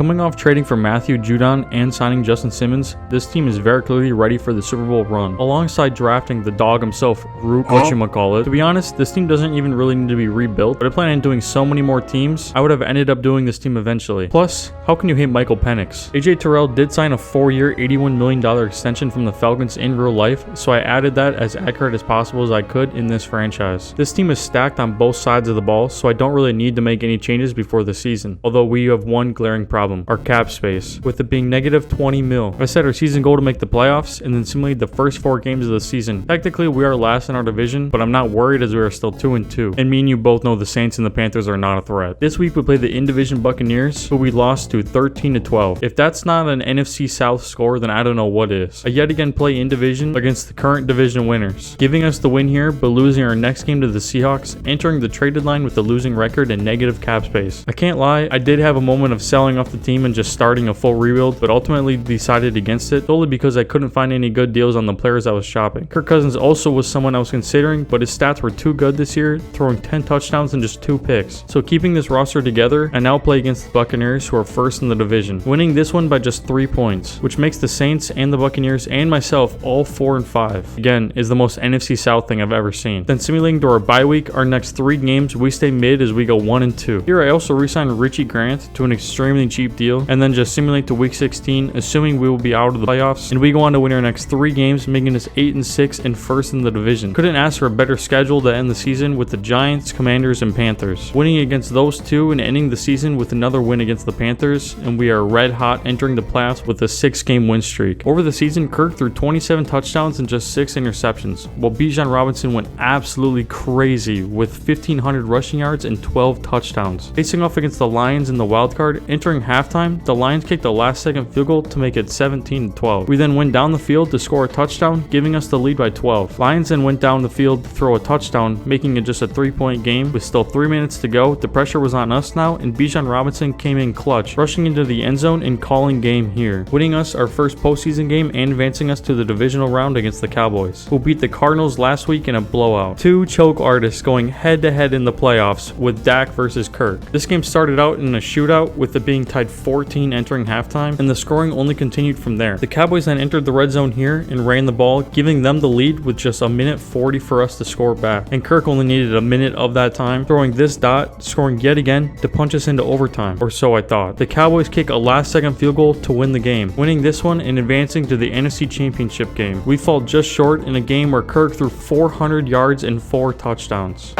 Coming off trading for Matthew Judon and signing Justin Simmons, this team is very clearly ready for the Super Bowl run, alongside drafting the dog himself, Rook whatchamacallit. To be honest, this team doesn't even really need to be rebuilt, but I plan on doing so many more teams, I would have ended up doing this team eventually. Plus, how can you hate Michael Penix? AJ Terrell did sign a 4-year, $81 million extension from the Falcons in real life, so I added that as accurate as possible as I could in this franchise. This team is stacked on both sides of the ball, so I don't really need to make any changes before the season, although we have one glaring problem, our cap space, with it being negative 20 mil. I set our season goal to make the playoffs and then simulate the first 4 games of the season. Technically, we are last in our division, but I'm not worried as we are still 2-2, and me and you both know the Saints and the Panthers are not a threat. This week we play the in-division Buccaneers, who we lost to 13-12. If that's not an NFC South score, then I don't know what is. I yet again play in-division against the current division winners, giving us the win here, but losing our next game to the Seahawks, entering the trade deadline with a losing record and negative cap space. I can't lie, I did have a moment of selling off the team and just starting a full rebuild, but ultimately decided against it, solely because I couldn't find any good deals on the players I was shopping. Kirk Cousins also was someone I was considering, but his stats were too good this year, throwing 10 touchdowns and just 2 picks. So keeping this roster together, I now play against the Buccaneers, who are first in the division, winning this one by just 3 points, which makes the Saints and the Buccaneers and myself all 4-5. Again, is the most NFC South thing I've ever seen. Then simulating to our bye week, our next 3 games, we stay mid as we go 1-2. Here I also re-signed Richie Grant to an extremely cheap deal, and then just simulate to week 16, assuming we will be out of the playoffs, and we go on to win our next 3 games, making us 8-6 and first in the division. Couldn't ask for a better schedule to end the season with the Giants, Commanders, and Panthers. Winning against those 2 and ending the season with another win against the Panthers, and we are red hot entering the playoffs with a 6-game win streak. Over the season, Kirk threw 27 touchdowns and just 6 interceptions, while Bijan Robinson went absolutely crazy with 1,500 rushing yards and 12 touchdowns. Facing off against the Lions in the wild card, entering halftime, the Lions kicked a last-second field goal to make it 17-12. We then went down the field to score a touchdown, giving us the lead by 12. Lions then went down the field to throw a touchdown, making it just a 3-point game with still 3 minutes to go. The pressure was on us now, and Bijan Robinson came in clutch, rushing into the end zone and calling game here, winning us our first postseason game and advancing us to the divisional round against the Cowboys, who beat the Cardinals last week in a blowout. 2 choke artists going head-to-head in the playoffs with Dak versus Kirk. This game started out in a shootout, with it being tied 14 entering halftime, and the scoring only continued from there. The Cowboys then entered the red zone here and ran the ball, giving them the lead with just a minute 40 for us to score back, and Kirk only needed a minute of that time, throwing this dot, scoring yet again to punch us into overtime, or so I thought. The Cowboys kick a last-second field goal to win the game, winning this one and advancing to the NFC Championship game. We fall just short in a game where Kirk threw 400 yards and 4 touchdowns.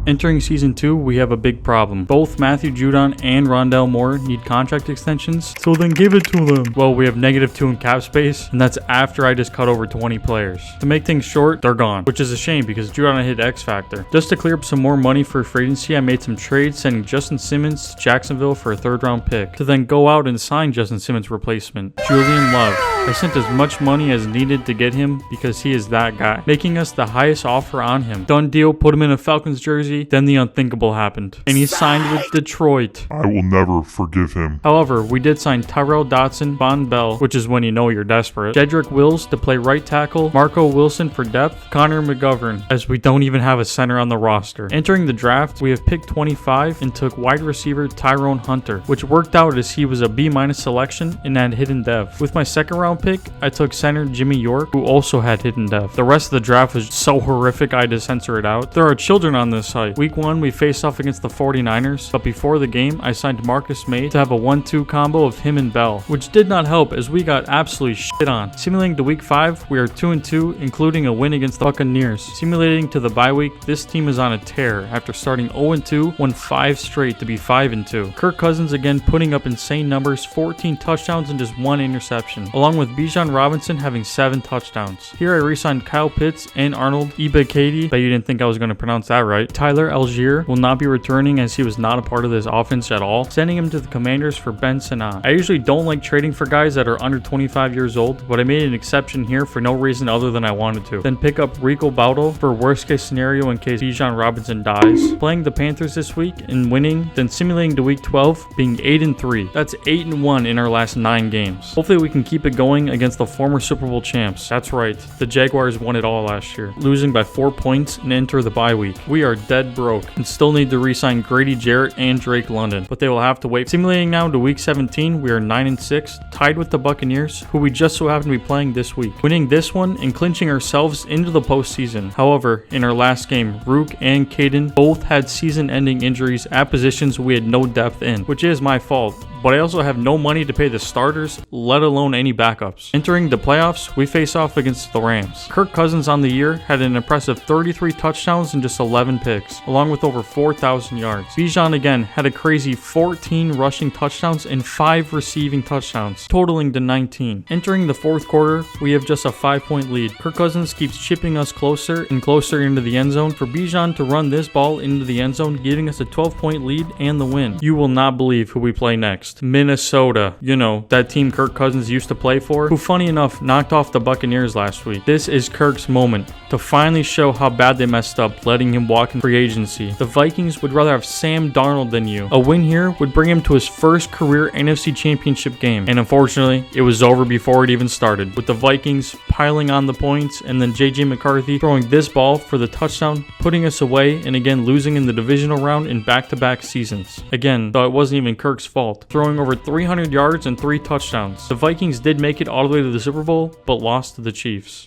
Entering Season 2, we have a big problem. Both Matthew Judon and Rondale Moore need contract extensions, so then give it to them. Well, we have -2 in cap space, and that's after I just cut over 20 players. To make things short, they're gone, which is a shame because Judon hit X Factor. Just to clear up some more money for free agency, I made some trades, sending Justin Simmons to Jacksonville for a 3rd-round pick, to then go out and sign Justin Simmons' replacement, Julian Love. I sent as much money as needed to get him because he is that guy, making us the highest offer on him. Done deal, put him in a Falcons jersey. Then the unthinkable happened, and he signed with Detroit. I will never forgive him. However, we did sign Tyrell Dotson, Von Bell, which is when you know you're desperate, Jedrick Wills to play right tackle, Marco Wilson for depth, Connor McGovern, as we don't even have a center on the roster. Entering the draft, we have picked 25 and took wide receiver Tyrone Hunter, which worked out as he was a B- selection and had hidden dev. With my 2nd-round pick, I took center Jimmy York, who also had hidden dev. The rest of the draft was so horrific I had to censor it out. There are children on this site. Week 1, we faced off against the 49ers, but before the game, I signed Marcus May to have a 1-2 combo of him and Bell, which did not help as we got absolutely shit on. Simulating to week 5, we are 2-2, including a win against the Buccaneers. Simulating to the bye week, this team is on a tear after starting 0-2, won 5 straight to be 5-2. Kirk Cousins again putting up insane numbers, 14 touchdowns and just 1 interception, along with Bijan Robinson having 7 touchdowns. Here I re-signed Kyle Pitts and Arnold Ebiketie, bet you didn't think I was going to pronounce that right. Tyler Algier will not be returning as he was not a part of this offense at all, sending him to the Commanders for Ben Sinnott. I usually don't like trading for guys that are under 25 years old, but I made an exception here for no reason other than I wanted to. Then pick up Rico Baudo for worst case scenario in case Bijan Robinson dies. Playing the Panthers this week and winning, then simulating to week 12 being 8-3. That's 8-1 in our last 9 games. Hopefully we can keep it going against the former Super Bowl champs. That's right, the Jaguars won it all last year, losing by 4 points and enter the bye week. We are dead dead broke and still need to re-sign Grady Jarrett and Drake London, but they will have to wait. Simulating now to week 17, we are 9-6, tied with the Buccaneers, who we just so happen to be playing this week, winning this one and clinching ourselves into the postseason. However, in our last game, Rook and Caden both had season-ending injuries at positions we had no depth in, which is my fault, but I also have no money to pay the starters, let alone any backups. Entering the playoffs, we face off against the Rams. Kirk Cousins on the year had an impressive 33 touchdowns and just 11 picks, along with over 4,000 yards. Bijan again had a crazy 14 rushing touchdowns and 5 receiving touchdowns, totaling to 19. Entering the fourth quarter, we have just a 5-point lead. Kirk Cousins keeps chipping us closer and closer into the end zone for Bijan to run this ball into the end zone, giving us a 12-point lead and the win. You will not believe who we play next. Minnesota. You know, that team Kirk Cousins used to play for, who funny enough knocked off the Buccaneers last week. This is Kirk's moment to finally show how bad they messed up, letting him walk in free agency. The Vikings would rather have Sam Darnold than you. A win here would bring him to his first career NFC Championship game, and unfortunately, it was over before it even started, with the Vikings piling on the points and then JJ McCarthy throwing this ball for the touchdown, putting us away and again losing in the divisional round in back-to-back seasons. Again, though it wasn't even Kirk's fault, throwing over 300 yards and 3 touchdowns. The Vikings did make it all the way to the Super Bowl, but lost to the Chiefs.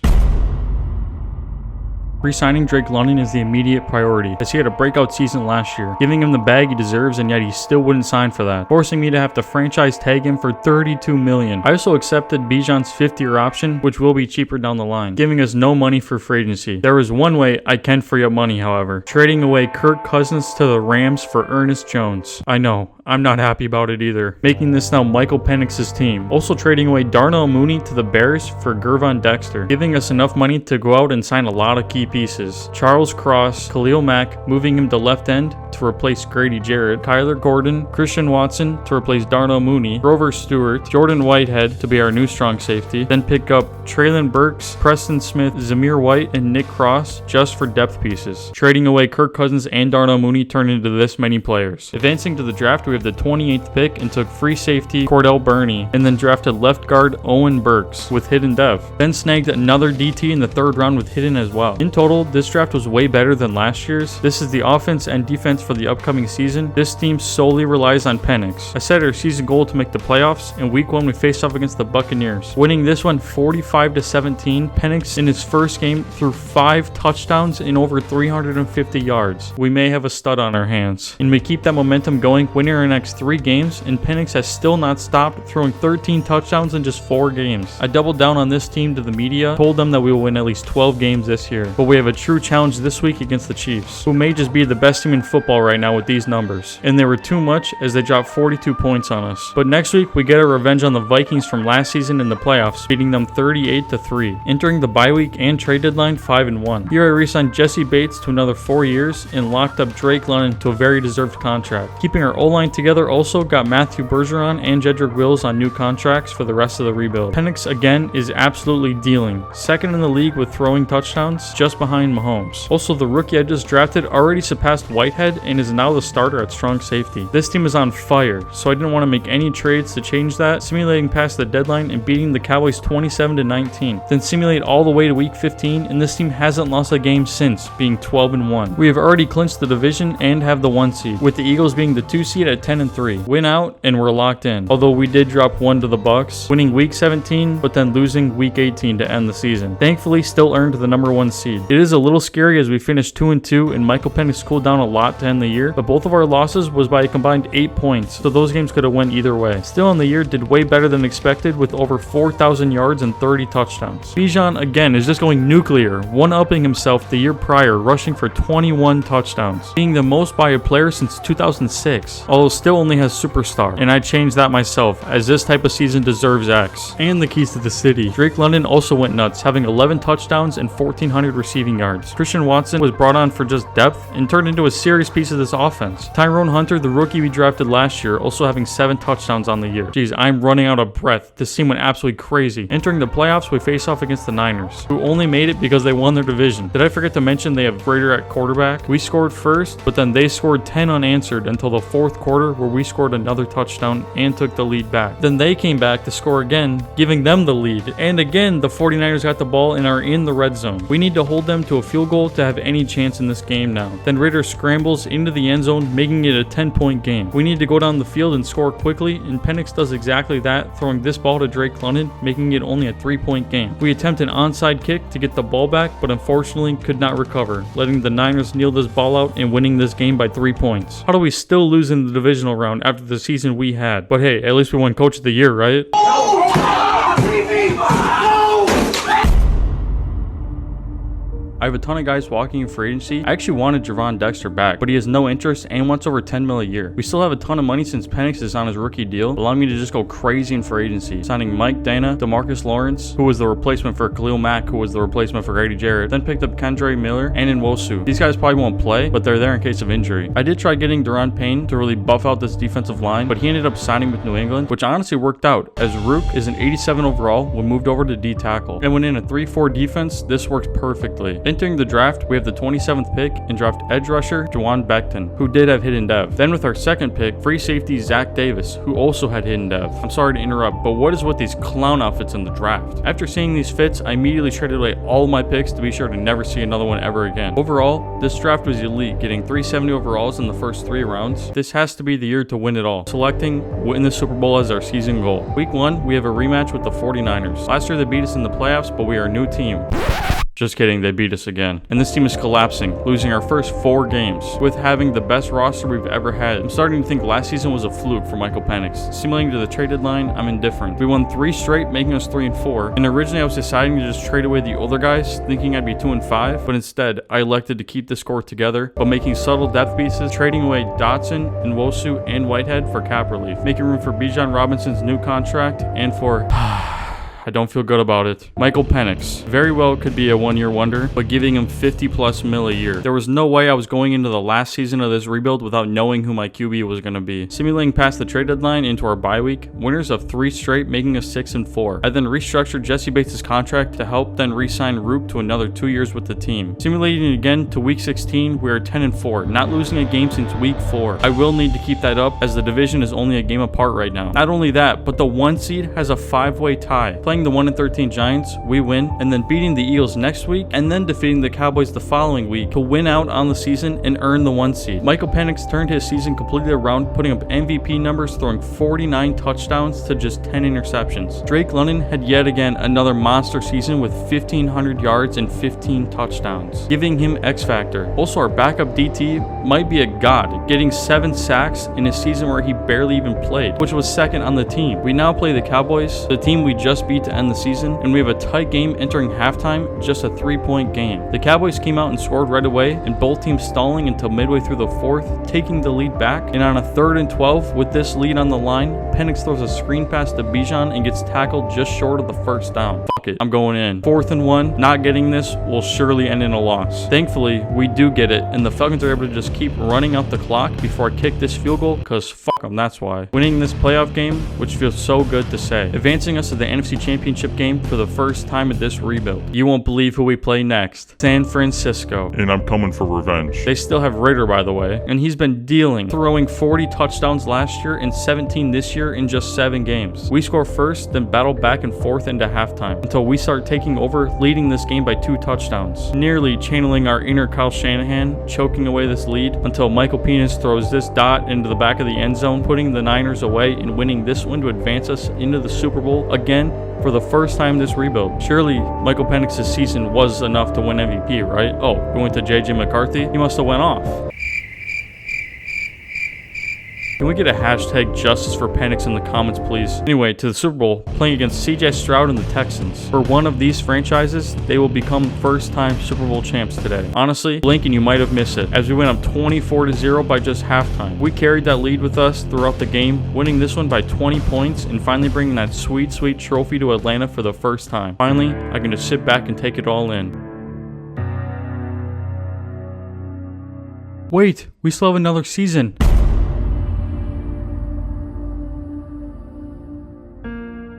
Re-signing Drake London is the immediate priority, as he had a breakout season last year, giving him the bag he deserves, and yet he still wouldn't sign for that, forcing me to have to franchise tag him for $32 million. I also accepted Bijan's 5th-year option, which will be cheaper down the line, giving us no money for free agency. There is one way I can free up money, however, trading away Kirk Cousins to the Rams for Ernest Jones. I know, I'm not happy about it either, making this now Michael Penix's team. Also trading away Darnell Mooney to the Bears for Gervon Dexter, giving us enough money to go out and sign a lot of key pieces. Charles Cross, Khalil Mack, moving him to left end to replace Grady Jarrett, Kyler Gordon, Christian Watson to replace Darnell Mooney, Grover Stewart, Jordan Whitehead to be our new strong safety, then pick up Traylon Burks, Preston Smith, Zamir White, and Nick Cross just for depth pieces. Trading away Kirk Cousins and Darnell Mooney turned into this many players. Advancing to the draft, we have the 28th pick and took free safety Cordell Burney, and then drafted left guard Owen Burks with hidden depth. Then snagged another DT in the 3rd round with hidden as well. In total, this draft was way better than last year's. This is the offense and defense for the upcoming season. This team solely relies on Penix. I set our season goal to make the playoffs, and week 1 we faced off against the Buccaneers, winning this one 45-17. Penix in his first game threw 5 touchdowns and over 350 yards. We may have a stud on our hands, and we keep that momentum going, winning our next 3 games, and Penix has still not stopped, throwing 13 touchdowns in just 4 games. I doubled down on this team to the media, told them that we will win at least 12 games this year, but we have a true challenge this week against the Chiefs, who may just be the best team in football right now with these numbers, and they were too much as they dropped 42 points on us. But next week we get our revenge on the Vikings from last season in the playoffs, beating them 38-3, entering the bye week and trade deadline 5-1. Here I re-signed Jesse Bates to another 4 years and locked up Drake London to a very deserved contract. Keeping our O-line together, also got Matthew Bergeron and Jedrick Wills on new contracts for the rest of the rebuild. Penix again is absolutely dealing, 2nd in the league with throwing touchdowns, just behind Mahomes. Also, the rookie I just drafted already surpassed Whitehead and is now the starter at strong safety. This team is on fire, so I didn't want to make any trades to change that, simulating past the deadline and beating the Cowboys 27-19. Then simulate all the way to week 15, and this team hasn't lost a game since, being 12-1. We have already clinched the division and have the 1 seed, with the Eagles being the 2 seed at 10-3. Win out and we're locked in, although we did drop 1 to the Bucks, winning week 17 but then losing week 18 to end the season. Thankfully still earned the number 1 seed. It is a little scary as we finished 2-2 and Michael Penix cooled down a lot to end the year, but both of our losses was by a combined 8 points, so those games could have went either way. Still in the year did way better than expected with over 4,000 yards and 30 touchdowns. Bijan again is just going nuclear, one-upping himself the year prior, rushing for 21 touchdowns, being the most by a player since 2006, although still only has superstar, and I changed that myself as this type of season deserves X. And the keys to the city. Drake London also went nuts, having 11 touchdowns and 1,400 receiving yards. Christian Watson was brought on for just depth and turned into a serious piece of this offense. Tyrone Hunter, the rookie we drafted last year, also having 7 touchdowns on the year. Jeez, I'm running out of breath. This team went absolutely crazy. Entering the playoffs, we face off against the Niners, who only made it because they won their division. Did I forget to mention they have Grader at quarterback? We scored first, but then they scored 10 unanswered until the 4th quarter quarter where we scored another touchdown and took the lead back. Then they came back to score again, giving them the lead. And again, the 49ers got the ball and are in the red zone. We need to hold them to a field goal to have any chance in this game now. Then Ritter scrambles into the end zone, making it a 10-point game. We need to go down the field and score quickly, and Penix does exactly that, throwing this ball to Drake London, making it only a 3-point game. We attempt an onside kick to get the ball back, but unfortunately could not recover, letting the Niners kneel this ball out and winning this game by 3 points. How do we still lose in the divisional round after the season we had? But hey, at least we won Coach of the Year, right? I have a ton of guys walking in free agency. I actually wanted Javon Dexter back, but he has no interest and wants over $10 million a year. We still have a ton of money since Penix is on his rookie deal, allowing me to just go crazy in free agency, signing Mike Dana, DeMarcus Lawrence, who was the replacement for Khalil Mack, who was the replacement for Grady Jarrett, then picked up Kendre Miller and Nwosu. These guys probably won't play, but they're there in case of injury. I did try getting Daron Payne to really buff out this defensive line, but he ended up signing with New England, which honestly worked out, as Rook is an 87 overall when moved over to D tackle. And when in a 3-4 defense, this works perfectly. Entering the draft, we have the 27th pick and draft edge rusher Juwan Becton, who did have hidden dev. Then with our second pick, free safety Zach Davis, who also had hidden dev. I'm sorry to interrupt, but what is with these clown outfits in the draft? After seeing these fits, I immediately traded away all my picks to be sure to never see another one ever again. Overall, this draft was elite, getting 370 overalls in the first 3 rounds. This has to be the year to win it all, selecting win the Super Bowl as our season goal. Week 1, we have a rematch with the 49ers. Last year they beat us in the playoffs, but we are a new team. Just kidding, they beat us again. And this team is collapsing, losing our first 4 games, with having the best roster we've ever had. I'm starting to think last season was a fluke for Michael Penix. Simulating to the trade deadline, I'm indifferent. We won 3 straight, making us 3-4. And originally I was deciding to just trade away the older guys, thinking I'd be 2-5, but instead I elected to keep this core together, but making subtle depth pieces, trading away Dotson, Nwosu, and Whitehead for cap relief, making room for Bijan Robinson's new contract, and for... I don't feel good about it. Michael Penix. Very well could be a one-year wonder, but giving him 50+ mil a year. There was no way I was going into the last season of this rebuild without knowing who my QB was going to be. Simulating past the trade deadline into our bye week, winners of 3 straight, making us 6-4. I then restructured Jesse Bates' contract to help then re-sign Rook to another 2 years with the team. Simulating again to week 16, we are 10-4, not losing a game since week 4. I will need to keep that up as the division is only a game apart right now. Not only that, but the 1 seed has a 5-way tie. Playing the 1-13 Giants, we win, and then beating the Eagles next week, and then defeating the Cowboys the following week to win out on the season and earn the 1 seed. Michael Penix turned his season completely around, putting up MVP numbers, throwing 49 touchdowns to just 10 interceptions. Drake London had yet again another monster season with 1,500 yards and 15 touchdowns, giving him X Factor. Also, our backup DT might be a god, getting 7 sacks in a season where he barely even played, which was second on the team. We now play the Cowboys, the team we just beat to end the season, and we have a tight game entering halftime, just a 3-point game. The Cowboys came out and scored right away, and both teams stalling until midway through the 4th, taking the lead back, and on a 3rd and 12 with this lead on the line, Penix throws a screen pass to Bijan and gets tackled just short of the first down. Fuck it, I'm going in. 4th and 1, not getting this will surely end in a loss. Thankfully, we do get it, and the Falcons are able to just keep running out the clock before I kick this field goal, cause fuck them, that's why. Winning this playoff game, which feels so good to say. Advancing us to the NFC Championship game for the first time at this rebuild. You won't believe who we play next. San Francisco. And I'm coming for revenge. They still have Ritter, by the way, and he's been dealing, throwing 40 touchdowns last year and 17 this year in just 7 games. We score first, then battle back and forth into halftime until we start taking over, leading this game by 2 touchdowns. Nearly channeling our inner Kyle Shanahan, choking away this lead until Michael Penis throws this dot into the back of the end zone, putting the Niners away and winning this one to advance us into the Super Bowl again for the first time this rebuild. Surely Michael Penix's season was enough to win MVP, right? Oh, we went to JJ McCarthy? He must have went off. Can we get a hashtag justice for Penix in the comments, please? Anyway, to the Super Bowl, playing against CJ Stroud and the Texans. For one of these franchises, they will become first-time Super Bowl champs today. Honestly, blink and you might have missed it, as we went up 24-0 by just halftime. We carried that lead with us throughout the game, winning this one by 20 points and finally bringing that sweet, sweet trophy to Atlanta for the first time. Finally, I can just sit back and take it all in. Wait, we still have another season.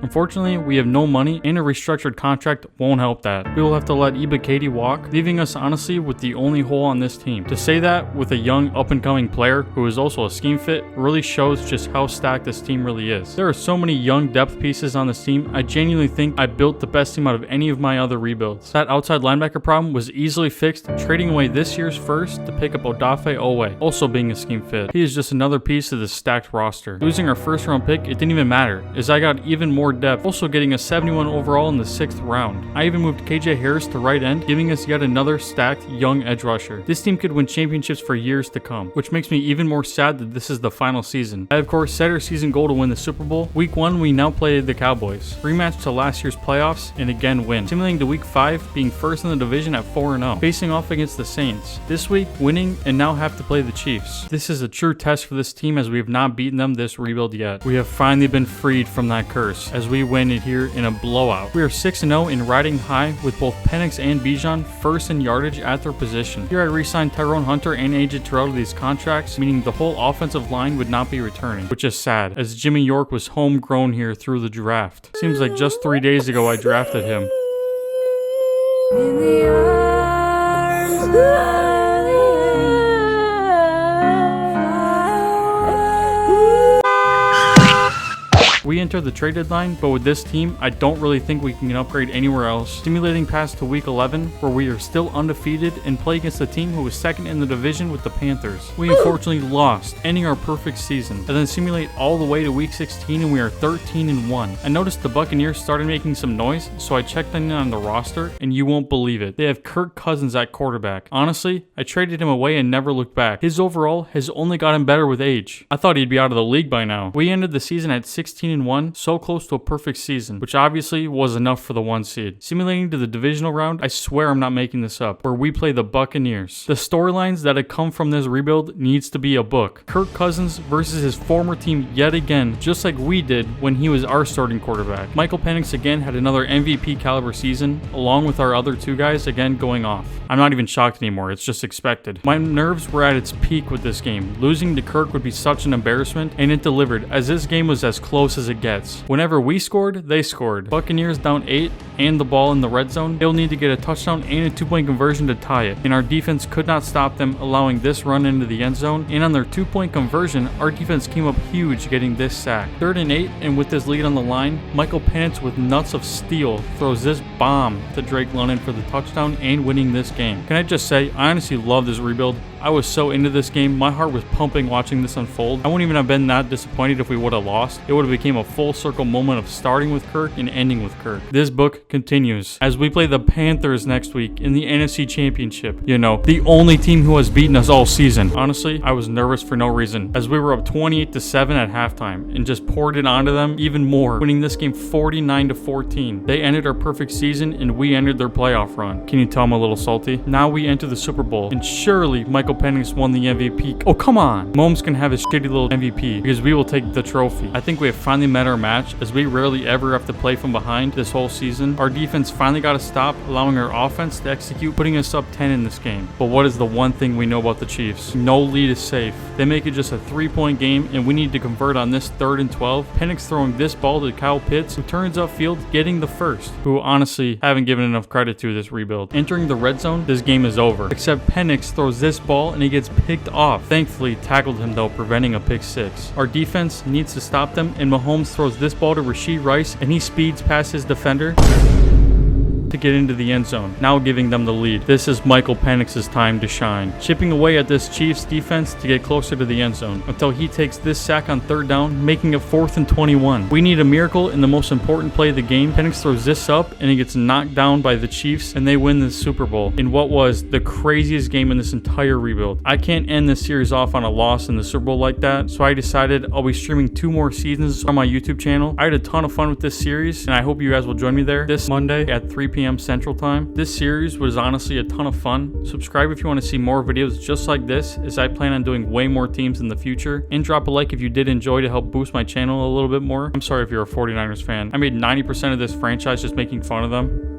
I'm Unfortunately, we have no money and a restructured contract won't help that. We will have to let Ibakady walk, leaving us honestly with the only hole on this team. To say that with a young up-and-coming player who is also a scheme fit really shows just how stacked this team really is. There are so many young depth pieces on this team, I genuinely think I built the best team out of any of my other rebuilds. That outside linebacker problem was easily fixed, trading away this year's first to pick up Odafe Owe, also being a scheme fit. He is just another piece of this stacked roster. Losing our first round pick, it didn't even matter, as I got even more depth, also getting a 71 overall in the 6th round. I even moved KJ Harris to right end, giving us yet another stacked young edge rusher. This team could win championships for years to come, which makes me even more sad that this is the final season. I of course set our season goal to win the Super Bowl. Week 1 we now play the Cowboys. Rematch to last year's playoffs and again win. Simulating to week 5 being first in the division at 4-0. Facing off against the Saints. This week winning and now have to play the Chiefs. This is a true test for this team as we have not beaten them this rebuild yet. We have finally been freed from that curse as we win it here in a blowout. We are 6-0 in riding high with both Penix and Bijan first in yardage at their position. Here I re-signed Tyrone Hunter and AJ Terrell to these contracts, meaning the whole offensive line would not be returning, which is sad as Jimmy York was homegrown here through the draft. Seems like just 3 days ago I drafted him. In the arms of the We entered the trade deadline, but with this team, I don't really think we can upgrade anywhere else. Simulating past to week 11, where we are still undefeated and play against a team who was second in the division with the Panthers. We unfortunately lost, ending our perfect season. And then simulate all the way to week 16 and we are 13-1. I noticed the Buccaneers started making some noise, so I checked in on the roster, and you won't believe it. They have Kirk Cousins at quarterback. Honestly, I traded him away and never looked back. His overall has only gotten better with age. I thought he'd be out of the league by now. We ended the season at 16-1, so close to a perfect season, which obviously was enough for the 1 seed. Simulating to the divisional round, I swear I'm not making this up, where we play the Buccaneers. The storylines that have come from this rebuild needs to be a book. Kirk Cousins versus his former team yet again, just like we did when he was our starting quarterback. Michael Penix again had another MVP caliber season, along with our other 2 guys again going off. I'm not even shocked anymore, it's just expected. My nerves were at its peak with this game. Losing to Kirk would be such an embarrassment, and it delivered, as this game was as close as it gets. Whenever we scored, they scored. Buccaneers down 8 and the ball in the red zone. They'll need to get a touchdown and a 2-point conversion to tie it, and our defense could not stop them, allowing this run into the end zone. And on their 2-point conversion, our defense came up huge, getting this sack. 3rd and 8, and with this lead on the line, Michael Penix with nuts of steel throws this bomb to Drake London for the touchdown and winning this game. Can I just say, I honestly love this rebuild. I was so into this game, my heart was pumping watching this unfold. I wouldn't even have been that disappointed if we would have lost. It would have became a full circle moment of starting with Kirk and ending with Kirk. This book continues as we play the Panthers next week in the NFC Championship. You know, the only team who has beaten us all season. Honestly, I was nervous for no reason, as we were up 28-7 at halftime and just poured it onto them even more, winning this game 49-14. They ended our perfect season and we entered their playoff run. Can you tell I'm a little salty? Now we enter the Super Bowl, and surely Michael Penix won the MVP. Oh, come on. Mahomes can have his shitty little MVP because we will take the trophy. I think we have finally met our match, as we rarely ever have to play from behind this whole season. Our defense finally got to stop, allowing our offense to execute, putting us up 10 in this game. But what is the one thing we know about the Chiefs? No lead is safe. They make it just a 3-point game, and we need to convert on this 3rd and 12. Penix throwing this ball to Kyle Pitts, who turns upfield, getting the first, who honestly haven't given enough credit to this rebuild. Entering the red zone, this game is over. Except Penix throws this ball and he gets picked off. Thankfully, tackled him though, preventing a pick 6. Our defense needs to stop them, and Mahomes throws this ball to Rashee Rice, and he speeds past his defender to get into the end zone, now giving them the lead. This is Michael Penix's time to shine, chipping away at this Chiefs defense to get closer to the end zone until he takes this sack on 3rd down, making it 4th and 21. We need a miracle in the most important play of the game. Penix throws this up and he gets knocked down by the Chiefs, and they win the Super Bowl in what was the craziest game in this entire rebuild. I can't end this series off on a loss in the Super Bowl like that, so I decided I'll be streaming 2 more seasons on my YouTube channel. I had a ton of fun with this series, and I hope you guys will join me there this Monday at 3 p.m. Central Time. This series was honestly a ton of fun. Subscribe if you want to see more videos just like this, as I plan on doing way more teams in the future, and drop a like if you did enjoy to help boost my channel a little bit more. I'm sorry if you're a 49ers fan. I made 90% of this franchise just making fun of them.